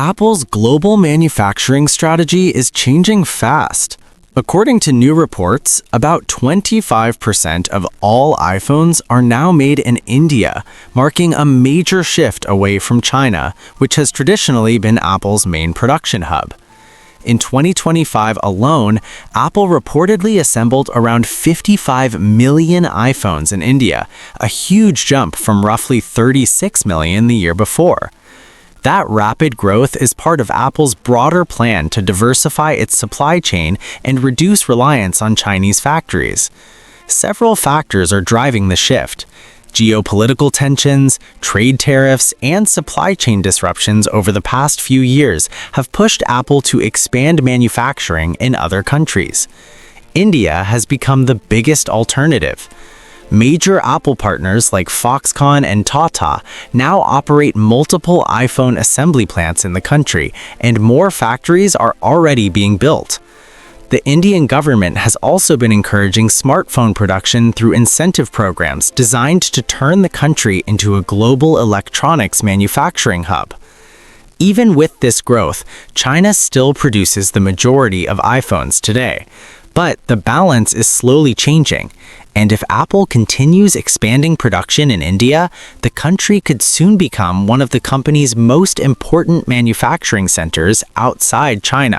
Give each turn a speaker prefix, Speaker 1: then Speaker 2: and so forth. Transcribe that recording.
Speaker 1: Apple's global manufacturing strategy is changing fast. According to new reports, about 25% of all iPhones are now made in India, marking a major shift away from China, which has traditionally been Apple's main production hub. In 2025 alone, Apple reportedly assembled around 55 million iPhones in India, a huge jump from roughly 36 million the year before. That rapid growth is part of Apple's broader plan to diversify its supply chain and reduce reliance on Chinese factories. Several factors are driving the shift. Geopolitical tensions, trade tariffs, and supply chain disruptions over the past few years have pushed Apple to expand manufacturing in other countries. India has become the biggest alternative. Major Apple partners like Foxconn and Tata now operate multiple iPhone assembly plants in the country, and more factories are already being built. The Indian government has also been encouraging smartphone production through incentive programs designed to turn the country into a global electronics manufacturing hub. Even with this growth, China still produces the majority of iPhones today. But the balance is slowly changing, and if Apple continues expanding production in India, the country could soon become one of the company's most important manufacturing centers outside China.